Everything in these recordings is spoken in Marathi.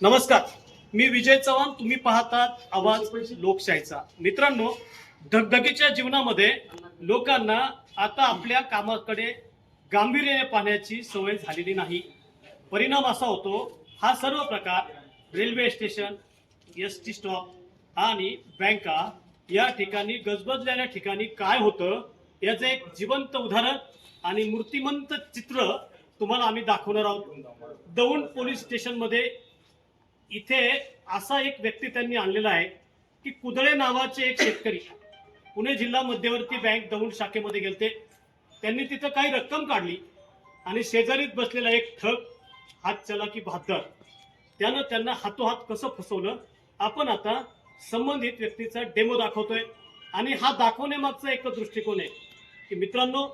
नमस्कार, मी विजय चव्हाण. तुम्ही पाहतात आवाज लोकशाहीचा. मित्रांनो, धगधगीच्या जीवनामध्ये लोकांना आता आपल्या कामाकडे गांभीर्याने पाहण्याची सवय झालेली नाही. परिणाम असा होतो, हा सर्व प्रकार रेल्वे स्टेशन, एसटी स्टॉप आणि बँका या ठिकाणी गजबजलेल्या ठिकाणी काय होतं याचं एक जिवंत उदाहरण आणि मूर्तिमंत चित्र तुम्हाला आम्ही दाखवणार आहोत. दौंड पोलीस स्टेशनमध्ये इथे असा एक व्यक्ती त्यांनी आणलेला आहे की कुदळे नावाचे एक शेतकरी पुणे जिल्हा मध्यवर्ती बँक दौंड शाखेमध्ये गेलते. त्यांनी तिथं काही रक्कम काढली आणि शेजारीत बसलेला एक ठग हात चलाकी बहादर त्यानं त्यांना हातोहात कसं फसवलं आपण आता संबंधित व्यक्तीचा डेमो दाखवतोय. आणि हा दाखवण्यामागचा एक दृष्टिकोन आहे की मित्रांनो,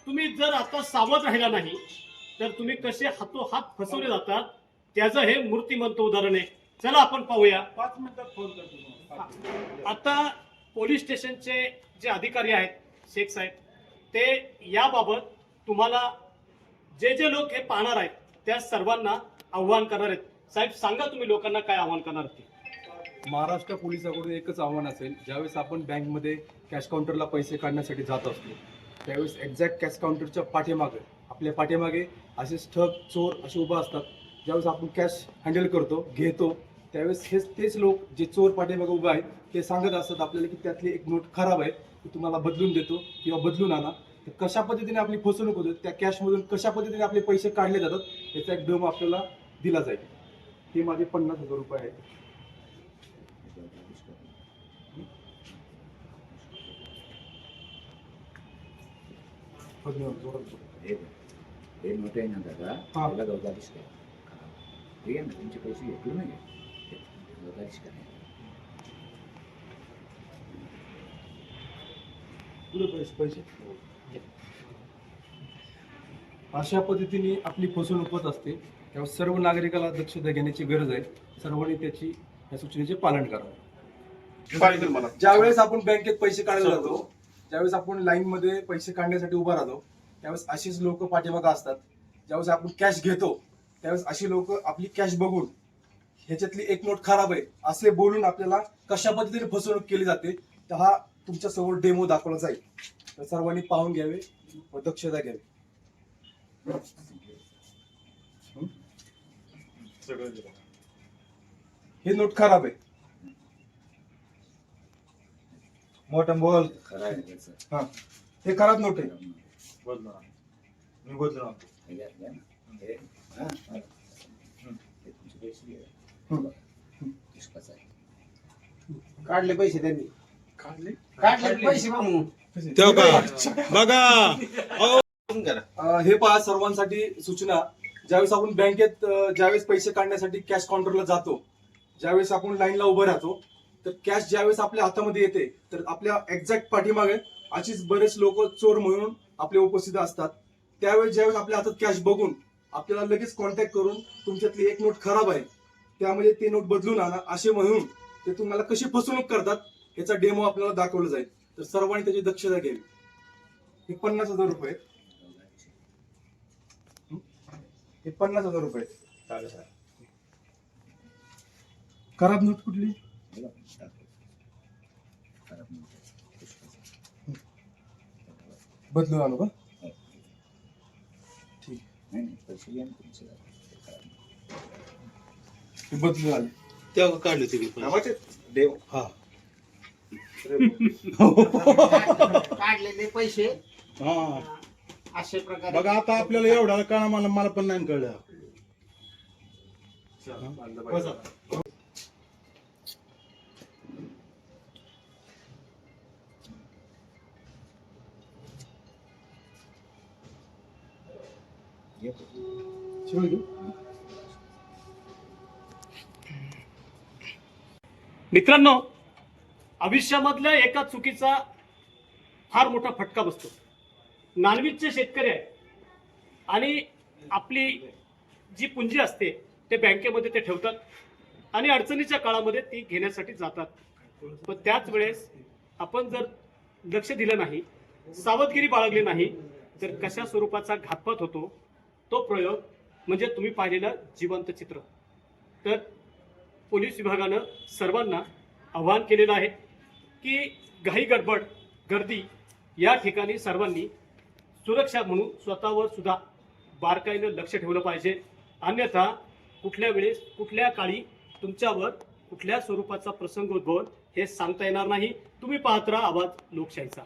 तुम्ही जर आता सावध राहिला नाही तर तुम्ही कसे हातोहात फसवले जातात त्याचं हे मूर्तिमंत उदाहरण आहे. चला आपण पाहूया. 5 मिनिटात फोन करतो. आता पोलीस स्टेशनचे जे अधिकारी आहेत शेख साहेब, ते याबाबत तुम्हाला जे जे लोक हे पाहणार आहेत त्या सर्वांना आव्हान करणार आहेत. साहेब सांगा, तुम्ही लोकांना काय आव्हान करणार ते? महाराष्ट्र पोलिसांकडून एकच आव्हान असेल, ज्यावेळेस आपण बँकमध्ये कॅश काउंटरला पैसे काढण्यासाठी जात असतो त्यावेळेस एक्झॅक्ट कॅश काउंटरच्या पाठीमागे आपल्या पाठीमागे असे ठग चोर असे उभा असतात. ज्यावेळेस आपण कॅश हँडल करतो घेतो त्यावेळेस तेच लोक जे चोर पाठीमागे उभे आहेत ते सांगत असतात आपल्याला की त्यातली एक नोट खराब आहे, ती तुम्हाला बदलून देतो किंवा बदलून आणा. तर कशा पद्धतीने आपली फसवणूक होते, त्या कॅशमधून कशा पद्धतीने आपले पैसे काढले जातात याचा एक डेमो आपल्याला दिला जाईल. ते माझे 50,000 रुपये आहेत. हे मोठे आहे ना दादा, त्याला गवतालीच काय ठीक आहे ना, तुमचे पैसे घेतले नाही गवतालीच काय पैसे अशा पद्धतीने आपली फसवणूक होत असते. त्यामुळे सर्व नागरिकाला दक्षता घेण्याची गरज आहे. सर्वांनी त्याची या सूचनेचे पालन करावं. ज्यावेळेस आपण बँकेत पैसे काढायला जातो, ज्यावेळेस आपण लाईन मध्ये पैसे काढण्यासाठी उभा राहतो त्यावेळेस अशीच लोक पाठीमागे असतात. ज्यावेळेस आपण कॅश घेतो त्यावेळेस अशी लोक आपली कॅश बघून ह्याच्यातली एक नोट खराब आहे असे बोलून आपल्याला कशा पद्धतीने फसवणूक केली जाते तर हा तुमच्या समोर डेमो दाखवला जाईल. तर सर्वांनी पाहून घ्यावे व दक्षता घ्यावी. हे नोट खराब आहे. मोठं बोल. खरं आहे त्याचं. हा, हे खराब नोट आहे. मी बदलणार. हे घ्या, घ्या ना. हे, हा, हा. हे तुमचे पैसे घ्या. पुष्पाचं आहे. काढले पैसे त्यांनी काढले पैसे मागून बघा. हे पहा सर्वांसाठी सूचना. ज्यावेळेस आपण बँकेत ज्यावेळेस पैसे काढण्यासाठी कॅश काउंटरला जातो, ज्यावेळेस आपण लाईनला उभं राहतो तर कॅश ज्यावेळेस आपल्या हातामध्ये येते तर आपल्या एक्झॅक्ट पाठीमागे अशीच बरेच लोक चोर म्हणून आपले उपस्थित असतात. त्यावेळेस ज्यावेळेस आपल्या हातात कॅश बघून आपल्याला लगेच कॉन्टॅक्ट करून तुमच्यातली एक नोट खराब आहे त्यामध्ये ते नोट बदलून आणा असे म्हणून ते तुम्हाला कशी फसवणूक करतात याचा डेमो आपल्याला दाखवला जाईल. तर सर्वांनी त्याची दक्षता घ्यावी. हे 50,000 रुपये. हे 50,000 रुपये. खराब नोट कुठली? हे बघा, टाकलं. खराब नव्हतं. पुष्पाचं. बदलून आणू का? हो. ठीक. नाही नाही, पैसे घ्या ना तुमचे. हे खराब नव्हतं. हे बदलून आले. तेव्हा काढले तुम्ही देव. हा. काढलेले पैसे हा. अशा प्रकारे बघा आता आपल्याला एवढा कळा, मला पण नाही कळलं. बसा. घे. शिवाय घेऊ. मित्रांनो, आयुष्यामधल्या एका चुकीचा फार मोठा फटका बसतो. नॉनव्हेजचे शेतकरी आहे आणि आपली जी पुंजी असते ते बँकेमध्ये ते ठेवतात आणि अडचणीच्या काळामध्ये ती घेण्यासाठी जातात. पण त्याच वेळेस आपण जर लक्ष दिलं नाही, सावधगिरी बाळगली नाही तर कशा स्वरूपाचा घातपात होतो तो प्रयोग म्हणजे तुम्ही पाहिलेलं जिवंत चित्र. तर पोलीस विभागानं सर्वांना आवाहन केलेलं आहे की घाई गडबड गर्दी या ठिकाणी सर्वांनी सुरक्षा म्हणून स्वतःवर सुद्धा बारकाईनं लक्ष ठेवलं पाहिजे. अन्यथा कुठल्या वेळेस कुठल्या काळी तुमच्यावर कुठल्या स्वरूपाचा प्रसंग उद्भवल हे सांगता येणार नाही. तुम्ही पाहत राहा आवाज लोकशाहीचा.